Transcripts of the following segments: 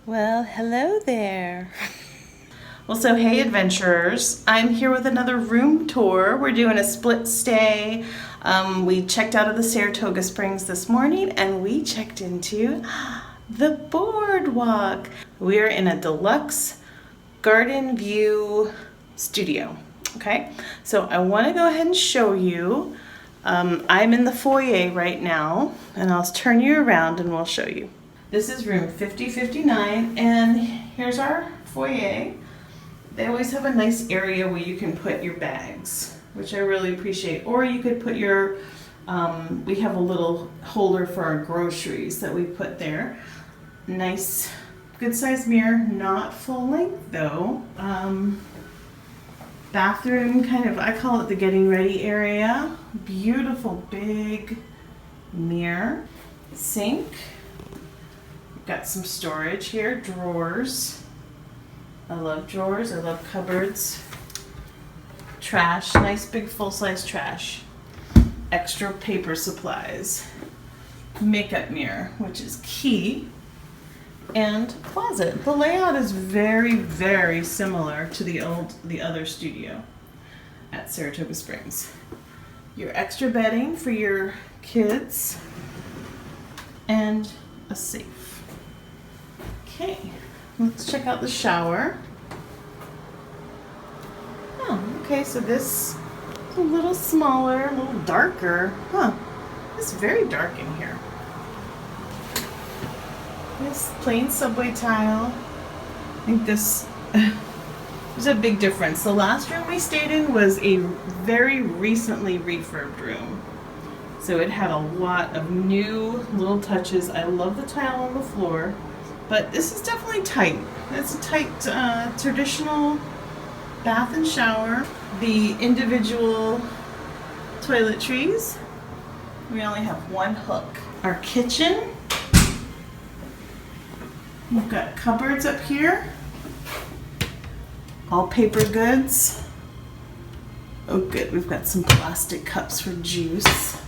Well, hello there. Well, so hey adventurers, I'm here with another room tour. We're doing a split stay. We checked out of the Saratoga Springs this morning and we checked into the Boardwalk. We're in a deluxe garden view studio. Okay, so I want to go ahead and show you. I'm in the foyer right now and I'll turn you around and we'll show you. This is room 5059 and here's our foyer. They always have a nice area where you can put your bags, which I really appreciate. Or you could put your, we have a little holder for our groceries that we put there. Nice, good sized mirror, not full length though. Bathroom, kind of, I call it the getting ready area. Beautiful big mirror. Sink. Got some storage here, drawers. I love drawers, I love cupboards. Trash, nice big full-size trash. Extra paper supplies. Makeup mirror, which is key. And closet. The layout is very, very similar to the other studio at Saratoga Springs. Your extra bedding for your kids and a safe. Okay, let's check out the shower. Oh, okay, so this is a little smaller, a little darker. Huh, it's very dark in here. This plain subway tile. I think this, there's a big difference. The last room we stayed in was a very recently refurbed room. So it had a lot of new little touches. I love the tile on the floor. But this is definitely tight. It's a tight traditional bath and shower. The individual toiletries. We only have one hook. Our kitchen. We've got cupboards up here. All paper goods. Oh good, we've got some plastic cups for juice.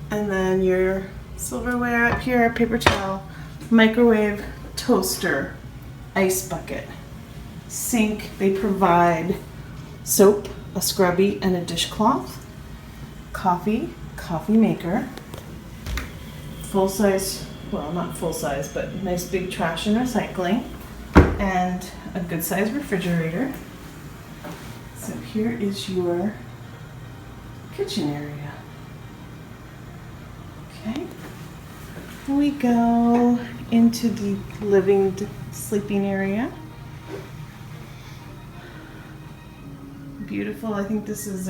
And then your silverware up here, paper towel, microwave, toaster, ice bucket, sink. They provide soap, a scrubby, and a dishcloth. Coffee maker. Full size, well not full size, but nice big trash and recycling. And a good size refrigerator. So here is your kitchen area. Okay. We go into the living sleeping area. Beautiful. I think this is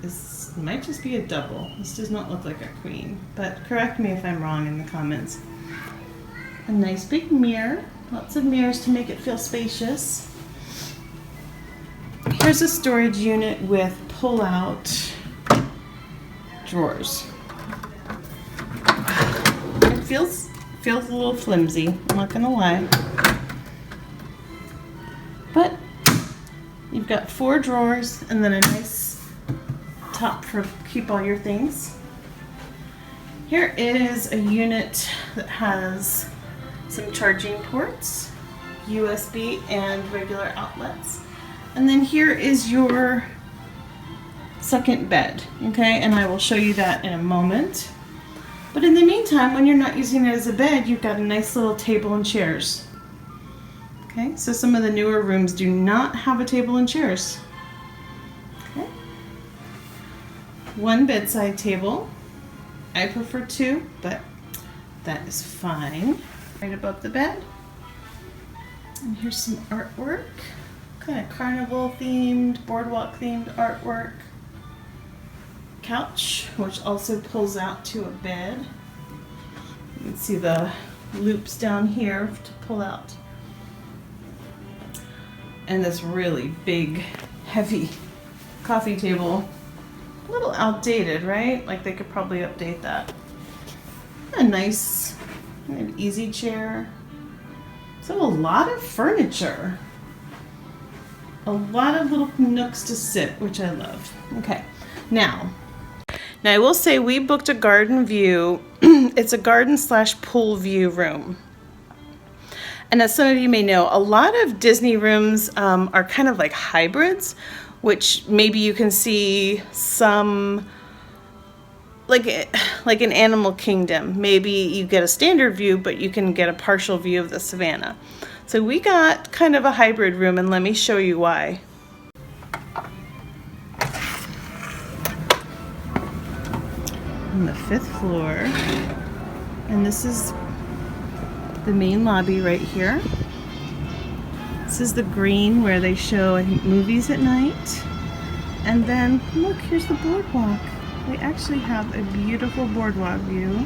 this might just be a double. This does not look like a queen, but correct me if I'm wrong in the comments. A nice big mirror. Lots of mirrors to make it feel spacious. Here's a storage unit with pull-out drawers. Feels a little flimsy, I'm not gonna lie. But you've got 4 drawers and then a nice top for keep all your things. Here is a unit that has some charging ports, USB and regular outlets. And then here is your second bed, okay? And I will show you that in a moment. But in the meantime, when you're not using it as a bed, you've got a nice little table and chairs. Okay, so some of the newer rooms do not have a table and chairs. Okay. 1 bedside table. I prefer 2, but that is fine. Right above the bed. And here's some artwork. Kind of carnival themed, boardwalk themed artwork. Couch, which also pulls out to a bed. You can see the loops down here to pull out. And this really big, heavy coffee table. A little outdated, right? Like they could probably update that. A nice kind of easy chair. So a lot of furniture. A lot of little nooks to sit, which I love. Okay, now Now I will say we booked a garden view. It's a garden / pool view room. And as some of you may know, a lot of Disney rooms are kind of like hybrids, which maybe you can see some, like in Animal Kingdom. Maybe you get a standard view, but you can get a partial view of the savannah. So we got kind of a hybrid room, and let me show you why. On the 5th floor, and this is the main lobby right here. This is the green where they show, I think, movies at night. And then look, here's the boardwalk. We actually have a beautiful boardwalk view.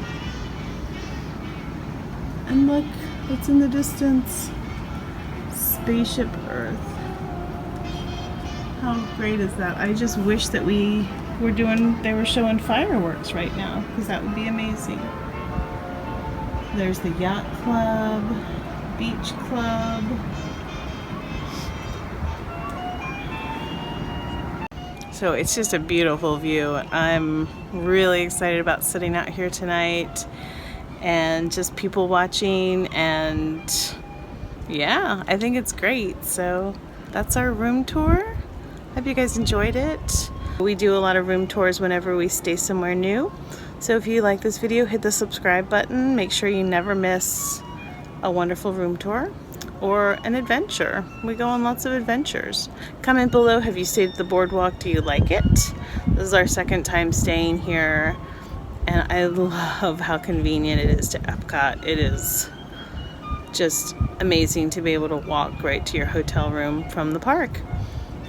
And look, what's in the distance? Spaceship Earth. How great is that? I just wish that they were showing fireworks right now, because that would be amazing. There's the Yacht Club, Beach Club. So it's just a beautiful view. I'm really excited about sitting out here tonight and just people watching, and yeah, I think it's great. So that's our room tour. Hope you guys enjoyed it. We do a lot of room tours whenever we stay somewhere new. So if you like this video, hit the subscribe button. Make sure you never miss a wonderful room tour or an adventure. We go on lots of adventures. Comment below, have you stayed at the boardwalk? Do you like it? This is our 2nd time staying here, and I love how convenient it is to Epcot. It is just amazing to be able to walk right to your hotel room from the park.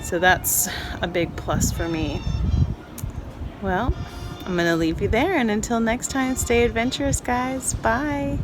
So that's a big plus for me. Well, I'm gonna leave you there, and until next time, stay adventurous, guys. Bye.